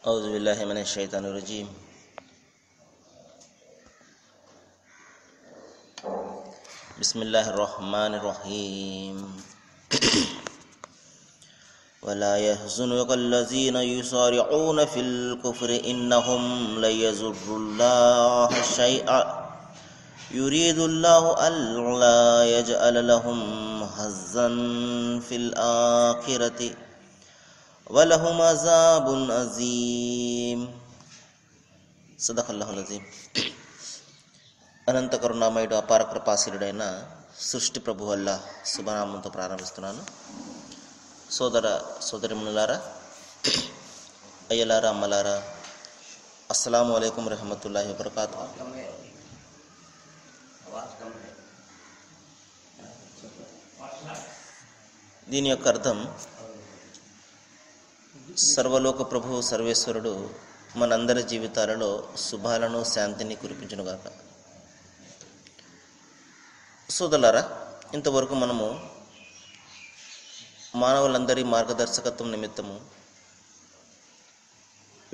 أعوذ بالله من الشيطان الرجيم. بسم الله الرحمن الرحيم. ولا يحزنك الذين يسارعون في الكفر إنهم لن يضروا الله شيئا يريد الله ألا يجعل لهم حظا في الآخرة వలహుం అజాబున్ అజీమ్. సదకల్లాహుల్ అజీమ్. అనంత కరుణామయుడు అపార కృపాశీలుడైన సృష్టి ప్రభు అల్లాహ్ శుభనామంతో ప్రారంభిస్తున్నాను. సోదర సోదరిమణులారా, అయ్యలారా, అమ్మలారా, అస్సలాము అలైకుం రహమతుల్లాహి వబరకాతుహు. దీని యొక్క అర్థం, సర్వలోక ప్రభువు సర్వేశ్వరుడు మనందరి జీవితాలలో శుభాలను శాంతిని కురిపించునుగాక. సోదరులారా, ఇంతవరకు మనము మానవులందరి మార్గదర్శకత్వం నిమిత్తము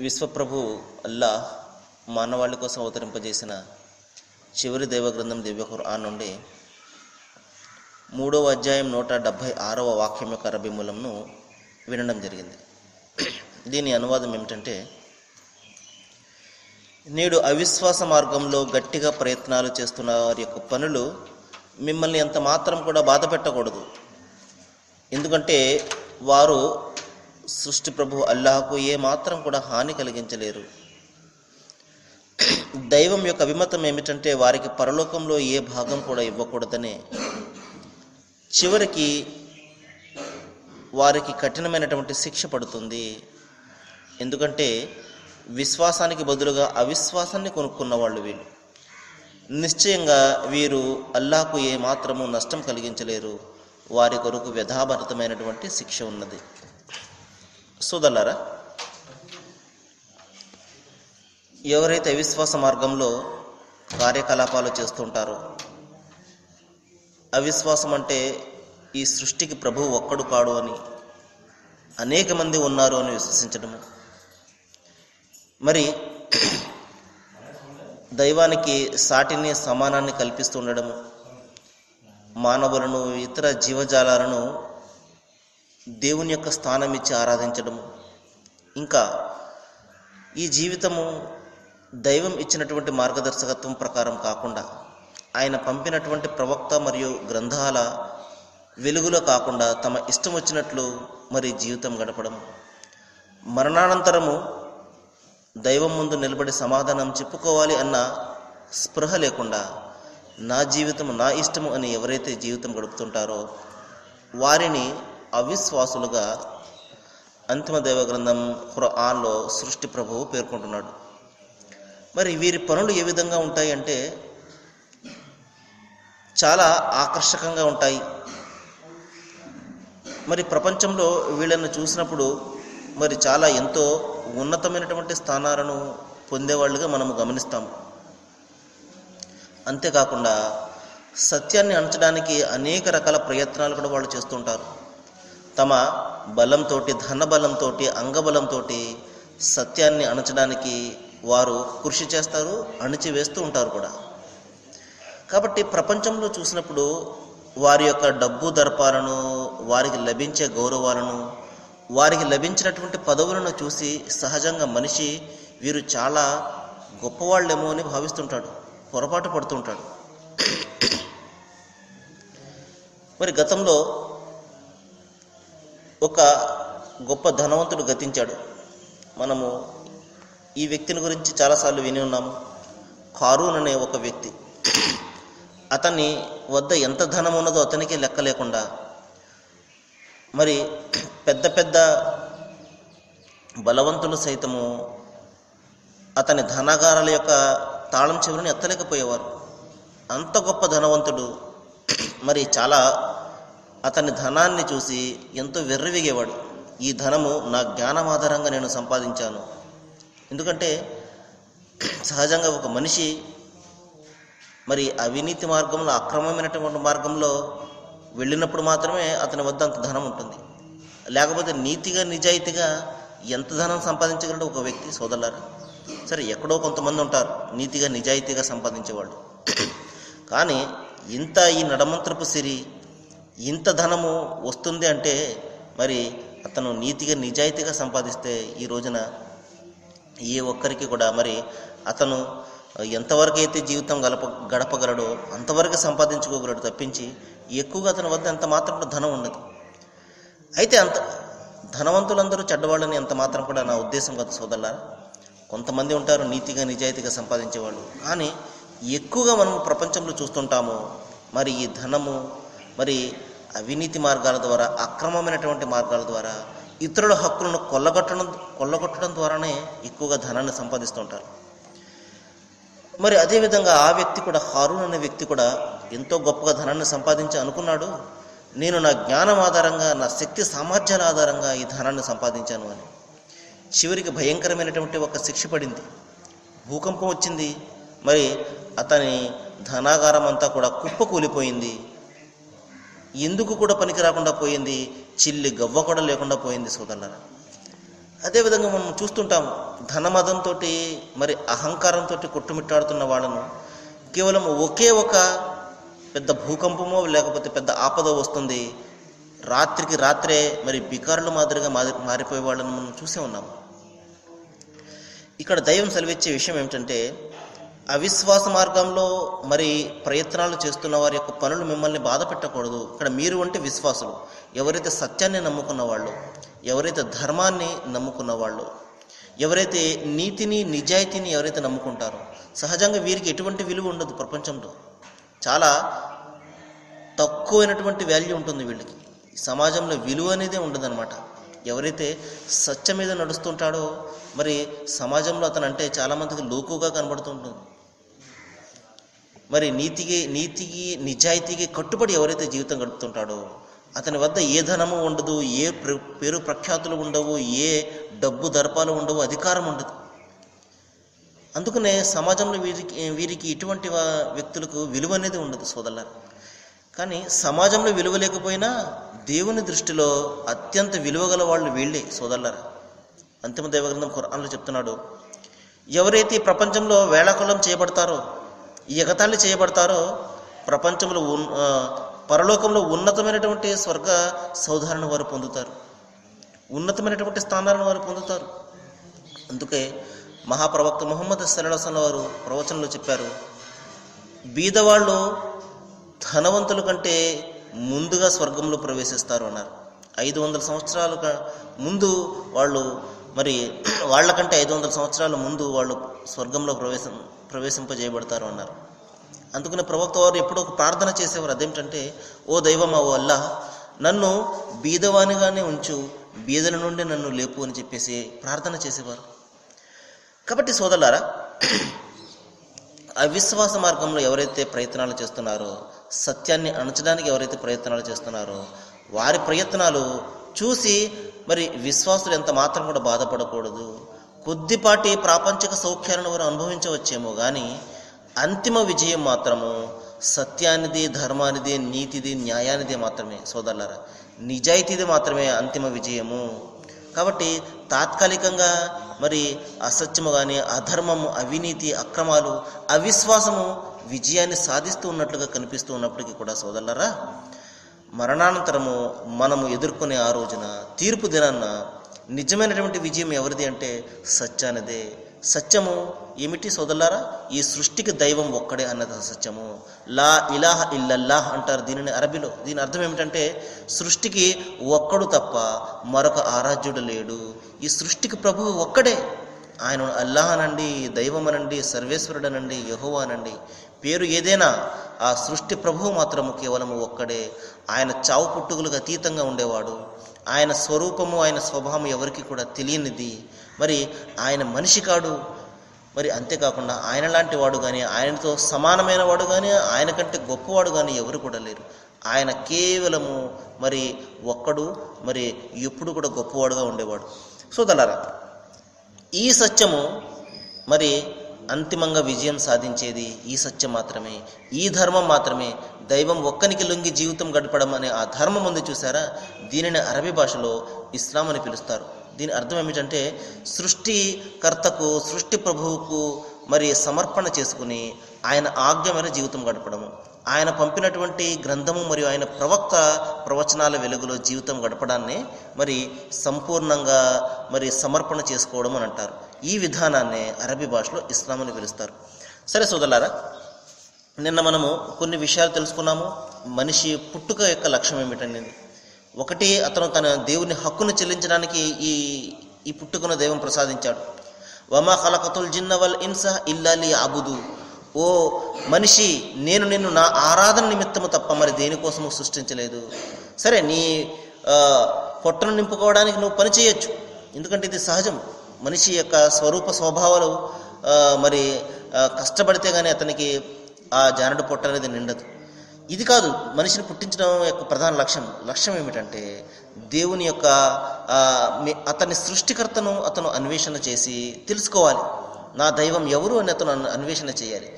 విశ్వప్రభు అల్లాహ్ మానవాళి కోసం అవతరింపజేసిన చివరి దైవగ్రంథం దివ్య ఖురాన్ నుండి 3వ అధ్యాయం 176వ వాక్యం యొక్క అరబీ మూలంను వినడం జరిగింది. దీని అనువాదం ఏమిటంటే, నేడు అవిశ్వాస మార్గంలో గట్టిగా ప్రయత్నాలు చేస్తున్న వారి యొక్క పనులు మిమ్మల్ని ఎంత మాత్రం కూడా బాధ పెట్టకూడదు. ఎందుకంటే వారు సృష్టి ప్రభు అల్లాహకు ఏ మాత్రం కూడా హాని కలిగించలేరు. దైవం యొక్క అభిమతం ఏమిటంటే వారికి పరలోకంలో ఏ భాగం కూడా ఇవ్వకూడదనే. చివరికి వారికి కఠినమైనటువంటి శిక్ష పడుతుంది. ఎందుకంటే విశ్వాసానికి బదులుగా అవిశ్వాసాన్ని కొనుక్కున్న వాళ్ళు వీళ్ళు. నిశ్చయంగా వీరు అల్లాహకు ఏ మాత్రము నష్టం కలిగించలేరు. వారి కొరకు వ్యధాభరితమైనటువంటి శిక్ష ఉన్నది. సోదరులారా, ఎవరైతే అవిశ్వాస మార్గంలో కార్యకలాపాలు చేస్తుంటారో, అవిశ్వాసం అంటే ఈ సృష్టికి ప్రభువు ఒక్కడు కాడు అని, అనేక మంది ఉన్నారు అని విశ్వసించడము, మరి దైవానికి సాటిని సమానాన్ని కల్పిస్తుండడము, మానవులను ఇతర జీవజాలాలను దేవుని యొక్క స్థానం ఇచ్చి ఆరాధించడము, ఇంకా ఈ జీవితము దైవం ఇచ్చినటువంటి మార్గదర్శకత్వం ప్రకారం కాకుండా ఆయన పంపినటువంటి ప్రవక్త మరియు గ్రంథాల వెలుగులో కాకుండా తమ ఇష్టం వచ్చినట్లు మరి జీవితం గడపడం, మరణానంతరము దైవం ముందు నిలబడి సమాధానం చెప్పుకోవాలి అన్న స్పృహ లేకుండా నా జీవితం నా ఇష్టము అని ఎవరైతే జీవితం గడుపుతుంటారో వారిని అవిశ్వాసులుగా అంతిమ దైవ గ్రంథం ఖురాన్లో సృష్టి ప్రభువు పేర్కొంటున్నాడు. మరి వీరి పనులు ఏ విధంగా ఉంటాయి అంటే చాలా ఆకర్షకంగా ఉంటాయి. మరి ప్రపంచంలో వీళ్ళను చూసినప్పుడు మరి చాలా ఎంతో ఉన్నతమైనటువంటి స్థానాలను పొందేవాళ్ళుగా మనము గమనిస్తాము. అంతేకాకుండా సత్యాన్ని అణచడానికి అనేక రకాల ప్రయత్నాలు కూడా వాళ్ళు చేస్తుంటారు. తమ బలంతో, ధన బలంతో, అంగబలంతో సత్యాన్ని అణచడానికి వారు కృషి చేస్తారు, అణిచివేస్తూ ఉంటారు కూడా. కాబట్టి ప్రపంచంలో చూసినప్పుడు వారి యొక్క డబ్బు దర్పాలను, వారికి లభించే గౌరవాలను, వారికి లభించినటువంటి పదవులను చూసి సహజంగా మనిషి వీరు చాలా గొప్పవాళ్ళేమో అని భావిస్తుంటాడు, పొరపాటు పడుతుంటాడు. మరి గతంలో ఒక గొప్ప ధనవంతుడు గతించాడు. మనము ఈ వ్యక్తిని గురించి చాలాసార్లు విని ఉన్నాము. కారూన్ అనే ఒక వ్యక్తి. అతని వద్ద ఎంత ధనం ఉన్నదో అతనికి లెక్క లేకుండా మరి పెద్ద పెద్ద బలవంతులు సైతము అతని ధనాగారాల యొక్క తాళం చెవులను ఎత్తలేకపోయేవారు. అంత గొప్ప ధనవంతుడు. మరి చాలా అతని ధనాన్ని చూసి ఎంతో వెర్రవిగేవాడు. ఈ ధనము నా జ్ఞానం ఆధారంగా నేను సంపాదించాను. ఎందుకంటే సహజంగా ఒక మనిషి మరి అవినీతి మార్గంలో, అక్రమమైనటువంటి మార్గంలో వెళ్ళినప్పుడు మాత్రమే అతని వద్ద అంత ధనం ఉంటుంది. లేకపోతే నీతిగా నిజాయితీగా ఎంత ధనం సంపాదించగలడు ఒక వ్యక్తి సోదరులారా? సరే, ఎక్కడో కొంతమంది ఉంటారు నీతిగా నిజాయితీగా సంపాదించేవాళ్ళు. కానీ ఇంత ఈ నడమంత్రపు సిరి ఇంత ధనము వస్తుంది అంటే మరి అతను నీతిగా నిజాయితీగా సంపాదిస్తే ఈ రోజున ఏ ఒక్కరికి కూడా మరి అతను ఎంతవరకు అయితే జీవితం గడపగలడో అంతవరకు సంపాదించుకోగలడు తప్పించి ఎక్కువగా అతని వద్ద ఎంత మాత్రం కూడా ధనం ఉండదు. అయితే అంత ధనవంతులందరూ చెడ్డవాళ్ళని ఎంత మాత్రం కూడా నా ఉద్దేశం కాదు సోదరులారా. కొంతమంది ఉంటారు నీతిగా నిజాయితీగా సంపాదించేవాళ్ళు. కానీ ఎక్కువగా మనం ప్రపంచంలో చూస్తుంటాము మరి ఈ ధనము మరి అవినీతి మార్గాల ద్వారా, అక్రమమైనటువంటి మార్గాల ద్వారా ఇతరుల హక్కులను కొల్లగొట్టడం ద్వారానే ఎక్కువగా ధనాన్ని సంపాదిస్తుంటారు. మరి అదేవిధంగా ఆ వ్యక్తి కూడా, హారూన్ అనే వ్యక్తి కూడా ఎంతో గొప్పగా ధనాన్ని సంపాదించి అనుకున్నాడు, నేను నా జ్ఞానం ఆధారంగా, నా శక్తి సామర్థ్యాల ఆధారంగా ఈ ధనాన్ని సంపాదించాను అని. చివరికి భయంకరమైనటువంటి ఒక శిక్ష పడింది, భూకంపం వచ్చింది. మరి అతని ధనాగారం అంతా కూడా కుప్పకూలిపోయింది. ఎందుకు కూడా పనికి రాకుండా పోయింది, చిల్లి గవ్వ కూడా లేకుండా పోయింది సోదరులారా. అదేవిధంగా మనం చూస్తుంటాం ధనమదంతో మరి అహంకారంతో కొట్టుమిట్టాడుతున్న వాళ్ళను కేవలం ఒకే ఒక పెద్ద భూకంపమో లేకపోతే పెద్ద ఆపద వస్తుంది, రాత్రికి రాత్రే మరి బికారుల మాదిరిగా మారిపోయే వాళ్ళని మనం చూసే ఉన్నాము. ఇక్కడ దైవం సెలవిచ్చే విషయం ఏమిటంటే, అవిశ్వాస మార్గంలో మరి ప్రయత్నాలు చేస్తున్న వారి యొక్క పనులు మిమ్మల్ని బాధ పెట్టకూడదు. ఇక్కడ మీరు అంటే విశ్వాసులు, ఎవరైతే సత్యాన్ని నమ్ముకున్న వాళ్ళు, ఎవరైతే ధర్మాన్ని నమ్ముకున్న వాళ్ళు, ఎవరైతే నీతిని నిజాయితీని ఎవరైతే నమ్ముకుంటారో, సహజంగా వీరికి ఎటువంటి విలువ ఉండదు. ప్రపంచంలో చాలా తక్కువైనటువంటి వాల్యూ ఉంటుంది వీళ్ళకి. సమాజంలో విలువ అనేదే ఉండదన్నమాట. ఎవరైతే సత్యం మీద నడుస్తుంటాడో మరి సమాజంలో అతను అంటే చాలామందికి లోకుగా కనబడుతుంటుంది. మరి నీతికి నిజాయితీకి కట్టుబడి ఎవరైతే జీవితం గడుపుతుంటాడో అతని వద్ద ఏ ధనము ఉండదు, ఏ పేరు ప్రఖ్యాతులు ఉండవు, ఏ డబ్బు దర్పాలు ఉండవు, అధికారం ఉండదు. అందుకనే సమాజంలో వీరికి ఇటువంటి వ్యక్తులకు విలువ అనేది ఉండదు సోదరులారా. కానీ సమాజంలో విలువ లేకపోయినా దేవుని దృష్టిలో అత్యంత విలువ గల వాళ్ళు వీళ్ళే సోదరులారా. అంతిమ దైవగ్రంథం ఖురాన్లో చెప్తున్నాడు, ఎవరైతే ప్రపంచంలో వేళాకొలం చేయబడతారో, ఎగతాళి చేయబడతారో, ప్రపంచంలో పరలోకంలో ఉన్నతమైనటువంటి స్వర్గ సౌధాలను వారు పొందుతారు, ఉన్నతమైనటువంటి స్థానాలను వారు పొందుతారు. అందుకే మహాప్రవక్త ముహమ్మద్ సల్లల్లాహు అలైహి వసల్లం వారు ప్రవచనంలో చెప్పారు, బీదవాళ్ళు ధనవంతుల కంటే ముందుగా స్వర్గంలో ప్రవేశిస్తారు అన్నారు. 500 సంవత్సరాల ముందు వాళ్ళు మరి వాళ్ళకంటే 500 సంవత్సరాల ముందు వాళ్ళు స్వర్గంలో ప్రవేశింపజేయబడతారు అన్నారు. అందుకని ప్రవక్త వారు ఎప్పుడో ఒక ప్రార్థన చేసేవారు, అదేమిటంటే, ఓ దైవమా, ఓ అల్లాహ్, నన్ను బీదవానిగానే ఉంచు, బీదల నుండి నన్ను లేపు అని చెప్పేసి ప్రార్థన చేసేవారు. కాబట్టి సోదరులారా, అవిశ్వాస మార్గంలో ఎవరైతే ప్రయత్నాలు చేస్తున్నారో, సత్యాన్ని అణచడానికి ఎవరైతే ప్రయత్నాలు చేస్తున్నారో, వారి ప్రయత్నాలు చూసి మరి విశ్వాసులు ఎంత మాత్రం కూడా బాధపడకూడదు. కొద్దిపాటి ప్రాపంచిక సౌఖ్యాలను వారు అనుభవించవచ్చేమో కానీ అంతిమ విజయం మాత్రము సత్యానిది, ధర్మానిది, నీతిది, న్యాయానిది మాత్రమే సోదరులారా. నిజాయితీది మాత్రమే అంతిమ విజయము. కాబట్టి తాత్కాలికంగా మరి అసత్యము కానీ, అధర్మము, అవినీతి, అక్రమాలు, అవిశ్వాసము విజయాన్ని సాధిస్తూ ఉన్నట్లుగా కనిపిస్తూ ఉన్నప్పటికీ కూడా సోదరులారా, మరణానంతరము మనము ఎదుర్కొనే ఆ రోజున, తీర్పు దినాన్న నిజమైనటువంటి విజయం ఎవరిది అంటే సత్యానిదే. సత్యము ఏమిటి సోదరులారా? ఈ సృష్టికి దైవం ఒక్కడే అన్నది సత్యము. లా ఇలాహ ఇల్లల్లాహ్ అంటారు దీనిని అరబీలో. దీని అర్థం ఏమిటంటే, సృష్టికి ఒక్కడు తప్ప మరొక ఆరాధ్యుడు లేడు. ఈ సృష్టికి ప్రభువు ఒక్కడే. ఆయన అల్లాహ్ అనండి, దైవం అనండి, సర్వేశ్వరుడు అనండి, యెహోవా అనండి, పేరు ఏదైనా ఆ సృష్టి ప్రభువు మాత్రము కేవలము ఒక్కడే. ఆయన చావు పుట్టుకులకు అతీతంగా ఉండేవాడు. ఆయన స్వరూపము, ఆయన స్వభావం ఎవరికి కూడా తెలియనిది. మరి ఆయన మనిషి కాడు. మరి అంతేకాకుండా ఆయన లాంటి వాడు కానీ, ఆయనతో సమానమైన వాడు కానీ, ఆయన కంటే గొప్పవాడు కానీ ఎవరు కూడా లేరు. ఆయన కేవలము మరి ఒక్కడు, మరి ఎప్పుడు కూడా గొప్పవాడుగా ఉండేవాడు. సోదరులారా, ఈ సత్యము మరి అంతిమంగా విజయం సాధించేది ఈ సత్యం మాత్రమే, ఈ ధర్మం మాత్రమే. దైవం ఒక్కనికి లొంగి జీవితం గడపడం అనే ఆ ధర్మం ఉంది చూసారా, దీనిని అరబీ భాషలో ఇస్లాం అని పిలుస్తారు. దీని అర్థం ఏమిటంటే సృష్టికర్తకు, సృష్టి ప్రభువుకు మరి సమర్పణ చేసుకుని ఆయన ఆజ్ఞ మేర జీవితం గడపడము, ఆయన పంపినటువంటి గ్రంథము మరియు ఆయన ప్రవక్త ప్రవచనాల వెలుగులో జీవితం గడపడాన్ని మరి సంపూర్ణంగా మరి సమర్పణ చేసుకోవడం అని అంటారు. ఈ విధానాన్ని అరబీ భాషలో ఇస్లాం అని పిలుస్తారు. సరే సోదరులారా, నిన్న మనము కొన్ని విషయాలు తెలుసుకున్నాము. మనిషి పుట్టుక యొక్క లక్ష్యం ఏమిటనేది. ఒకటి, అతను తన దేవుని హక్కును చెల్లించడానికి ఈ పుట్టుకను దైవం ప్రసాదించాడు. వమా ఖలఖతుల్ జిన్న వల్ ఇన్స ఇల్లా లియఅబుదు. ఓ మనిషి, నేను నిన్ను నా ఆరాధన నిమిత్తము తప్ప మరి దేనికోసము సృష్టించలేదు. సరే, నీ పొట్టను నింపుకోవడానికి నువ్వు పని చేయొచ్చు, ఎందుకంటే ఇది సహజం. మనిషి యొక్క స్వరూప స్వభావాలు మరి కష్టపడితే కానీ అతనికి ఆ జానడు పొట్ట అనేది నిండదు. ఇది కాదు మనిషిని పుట్టించడం యొక్క ప్రధాన లక్ష్యం ఏమిటంటే దేవుని యొక్క అతని సృష్టికర్తను అతను అన్వేషణ చేసి తెలుసుకోవాలి. నా దైవం ఎవరు అని అతను అన్వేషణ చేయాలి.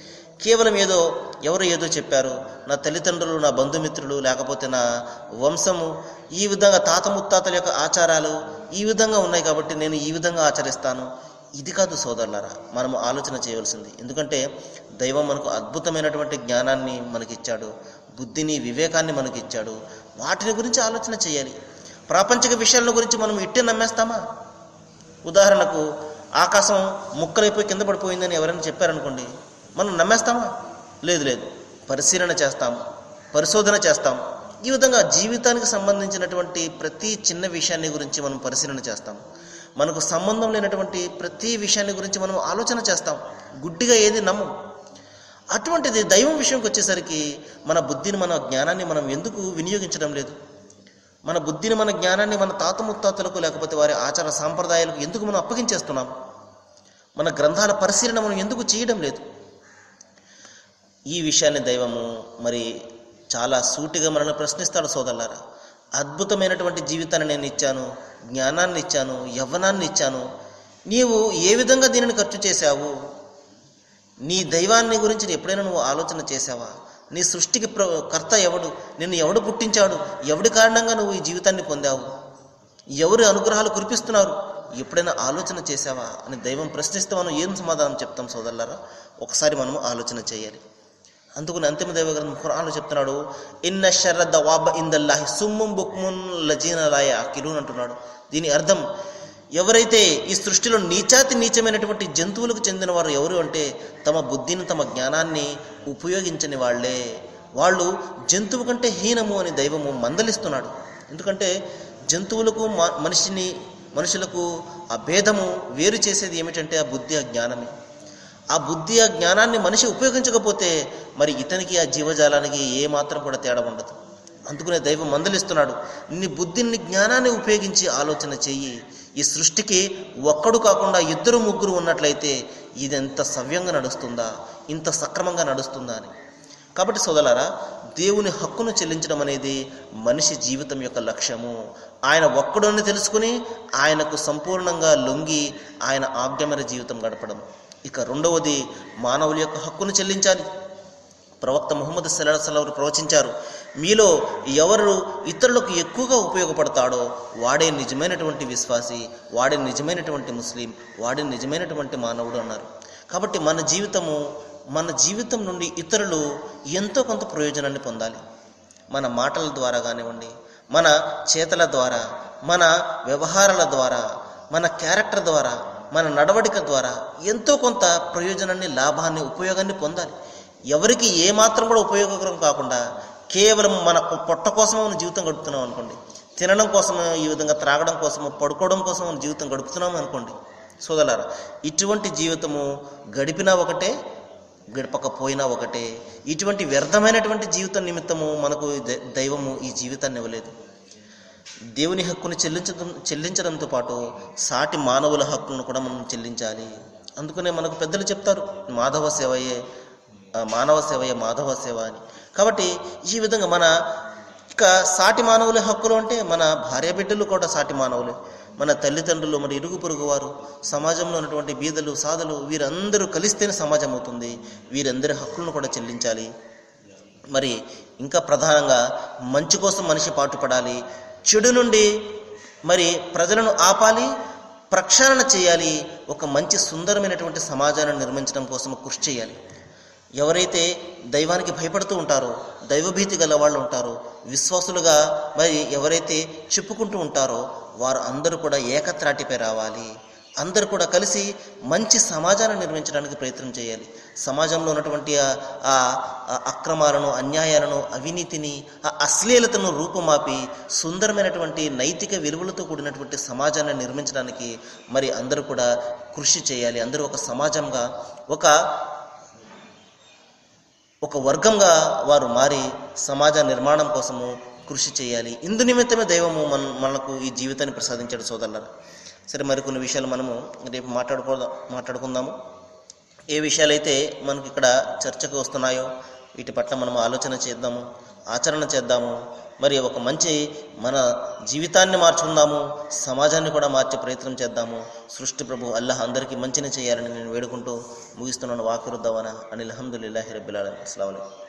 కేవలం ఎవరు ఏదో చెప్పారు, నా తల్లిదండ్రులు, నా బంధుమిత్రులు, లేకపోతే నా వంశము, ఈ విధంగా తాత ముత్తాతల యొక్క ఆచారాలు ఈ విధంగా ఉన్నాయి కాబట్టి నేను ఈ విధంగా ఆచరిస్తాను, ఇది కాదు సోదరులారా మనము ఆలోచన చేయవలసింది. ఎందుకంటే దైవం మనకు అద్భుతమైనటువంటి జ్ఞానాన్ని మనకిచ్చాడు, బుద్ధిని, వివేకాన్ని మనకిచ్చాడు. వాటిని గురించి ఆలోచన చేయాలి. ప్రాపంచిక విషయాల గురించి మనం ఇట్టే నమ్మేస్తామా? ఉదాహరణకు ఆకాశం ముక్కలైపోయి కింద పడిపోయిందని ఎవరైనా చెప్పారనుకోండి, మనం నమ్మేస్తామా? లేదు, పరిశీలన చేస్తాం, పరిశోధన చేస్తాం. ఈ విధంగా జీవితానికి సంబంధించినటువంటి ప్రతి చిన్న విషయాన్ని గురించి మనం పరిశీలన చేస్తాం. మనకు సంబంధం లేనటువంటి ప్రతి విషయాన్ని గురించి మనం ఆలోచన చేస్తాం. గుడ్డిగా ఏది నమ్మం. అటువంటిది దైవం విషయంకి వచ్చేసరికి మన బుద్ధిని, మన జ్ఞానాన్ని మనం ఎందుకు వినియోగించడం లేదు? మన బుద్ధిని, మన జ్ఞానాన్ని మన తాత ముత్తాతలకు లేకపోతే వారి ఆచార సాంప్రదాయాలకు ఎందుకు మనం అప్పగించేస్తున్నాం? మన గ్రంథాల పరిశీలన మనం ఎందుకు చేయడం లేదు? ఈ విషయాన్ని దైవము మరి చాలా సూటిగా మనల్ని ప్రశ్నిస్తాడు. సోదరులారా, అద్భుతమైనటువంటి జీవితాన్ని నేను ఇచ్చాను, జ్ఞానాన్ని ఇచ్చాను, యవ్వనాన్ని ఇచ్చాను, నీవు ఏ విధంగా దీనిని ఖర్చు చేశావు? నీ దైవాన్ని గురించి ఎప్పుడైనా నువ్వు ఆలోచన చేశావా? నీ సృష్టికి కర్త ఎవడు? నిన్ను ఎవడు పుట్టించాడు? ఎవడి కారణంగా నువ్వు ఈ జీవితాన్ని పొందావు? ఎవరి అనుగ్రహాలు కురిపిస్తున్నారు? ఎప్పుడైనా ఆలోచన చేశావా అని దైవం ప్రశ్నిస్తే మనం ఏం సమాధానం చెప్తాం సోదరులారా? ఒకసారి మనము ఆలోచన చేయాలి. అందుకని అంతిమ దైవ గ్రంథం ఖురాన్లో చెప్తున్నాడు, ఇన్న షర్ర దవాబ ఇందల్లాహి సుమ్ముం బుక్మున్ లజీన లా యాకిలూన్ అంటున్నాడు. దీని అర్థం, ఎవరైతే ఈ సృష్టిలో నీచమైనటువంటి జంతువులకు చెందిన వారు ఎవరు అంటే తమ బుద్ధిని, తమ జ్ఞానాన్ని ఉపయోగించని వాళ్ళే. వాళ్ళు జంతువు కంటే హీనము అని దైవము మందలిస్తున్నాడు. ఎందుకంటే జంతువులకు మనుషులకు ఆ భేదము వేరు చేసేది ఏమిటంటే ఆ బుద్ధి, ఆ జ్ఞానమే. ఆ బుద్ధి, ఆ జ్ఞానాన్ని మనిషి ఉపయోగించకపోతే మరి ఇతనికి, ఆ జీవజాలానికి ఏమాత్రం కూడా తేడా ఉండదు. అందుకనే దైవం మందలిస్తున్నాడు, నీ బుద్ధిని, జ్ఞానాన్ని ఉపయోగించి ఆలోచన చెయ్యి. ఈ సృష్టికి ఒక్కడు కాకుండా 2, 3 ఉన్నట్లయితే ఇది ఎంత సవ్యంగా నడుస్తుందా, ఇంత సక్రమంగా నడుస్తుందా అని. కాబట్టి సోదరులారా, దేవుని హక్కును చెల్లించడం అనేది మనిషి జీవితం యొక్క లక్ష్యము. ఆయన ఒక్కడని తెలుసుకుని ఆయనకు సంపూర్ణంగా లొంగి ఆయన ఆజ్ఞమర జీవితం గడపడం. ఇక రెండవది, మానవుల యొక్క హక్కును చెల్లించాలి. ప్రవక్త ముహమ్మద్ సల్లల్లాహు అలైహి వసల్లం ప్రవచించారు, మీలో ఎవరు ఇతరులకు ఎక్కువగా ఉపయోగపడతాడో వాడే నిజమైనటువంటి విశ్వాసి, వాడే నిజమైనటువంటి ముస్లిం, వాడే నిజమైనటువంటి మానవుడు అన్నారు. కాబట్టి మన జీవితం నుండి ఇతరులు ఎంతో కొంత ప్రయోజనాన్ని పొందాలి. మన మాటల ద్వారా కానివ్వండి, మన చేతల ద్వారా, మన వ్యవహారాల ద్వారా, మన క్యారెక్టర్ ద్వారా, మన నడవడిక ద్వారా ఎంతో కొంత ప్రయోజనాన్ని, లాభాన్ని, ఉపయోగాన్ని పొందాలి. ఎవరికి ఏమాత్రం కూడా ఉపయోగకరం కాకుండా కేవలం మన పొట్ట కోసమే మన జీవితం గడుపుతున్నాం అనుకోండి, తినడం కోసమో, ఈ విధంగా త్రాగడం కోసమో, పడుకోవడం కోసం మన జీవితం గడుపుతున్నాం అనుకోండి సోదరులారా, ఇటువంటి జీవితము గడిపినా ఒకటే, గడపకపోయినా ఒకటే. ఇటువంటి వ్యర్థమైనటువంటి జీవితం నిమిత్తము మనకు దైవము ఈ జీవితాన్ని ఇవ్వలేదు. దేవుని హక్కును చెల్లించడంతో పాటు సాటి మానవుల హక్కులను కూడా మనం చెల్లించాలి. అందుకనే మనకు పెద్దలు చెప్తారు, మానవ సేవయే మాధవ సేవ అని. కాబట్టి ఈ విధంగా మన ఇక సాటి మానవుల హక్కులు అంటే మన భార్య బిడ్డలు కూడా సాటి మానవులే, మన తల్లిదండ్రులు, మరి ఇరుగు పొరుగు వారు, సమాజంలో ఉన్నటువంటి బీదలు, సాధులు, వీరందరూ కలిస్తేనే సమాజం అవుతుంది. వీరందరి హక్కులను కూడా చెల్లించాలి. మరి ఇంకా ప్రధానంగా మంచి కోసం మనిషి పాటుపడాలి, చెడు నుండి మరి ప్రజలను ఆపాలి, ప్రక్షాళన చేయాలి, ఒక మంచి సుందరమైనటువంటి సమాజాన్ని నిర్మించడం కోసం కృషి చేయాలి. ఎవరైతే దైవానికి భయపడుతూ ఉంటారో, దైవభీతి గల వాళ్ళు ఉంటారో, విశ్వాసులుగా మరి ఎవరైతే చెప్పుకుంటూ ఉంటారో వారు అందరూ కూడా ఏకత్రాటిపై రావాలి. అందరూ కూడా కలిసి మంచి సమాజాన్ని నిర్మించడానికి ప్రయత్నం చేయాలి. సమాజంలో ఉన్నటువంటి ఆ అక్రమాలను, అన్యాయాలను, అవినీతిని, ఆ అశ్లీలతను రూపుమాపి సుందరమైనటువంటి నైతిక విలువలతో కూడినటువంటి సమాజాన్ని నిర్మించడానికి మరి అందరూ కూడా కృషి చేయాలి. అందరూ ఒక సమాజంగా, ఒక వర్గంగా వారు మారి సమాజ నిర్మాణం కోసము కృషి చేయాలి. ఇందు నిమిత్తమే దైవము మనకు ఈ జీవితాన్ని ప్రసాదించాడు సోదరులారా. సరే, మరికొన్ని విషయాలు మనము రేపు మాట్లాడుకుందాము. ఏ విషయాలైతే మనకి ఇక్కడ చర్చకు వస్తున్నాయో వీటి పట్ల మనం ఆలోచన చేద్దాము, ఆచరణ చేద్దాము. మరి ఒక మంచి మన జీవితాన్ని మార్చుకుందాము, సమాజాన్ని కూడా మార్చే ప్రయత్నం చేద్దాము. సృష్టి ప్రభు అల్లాహ్ అందరికీ మంచిని చేయాలని నేను వేడుకుంటూ ముగిస్తున్నాను. వాకిరుద్దవానా అనిల్ హమ్దులిల్లాహి రబ్బిల్ ఆలమీన్. అస్సలాము అలైకుం.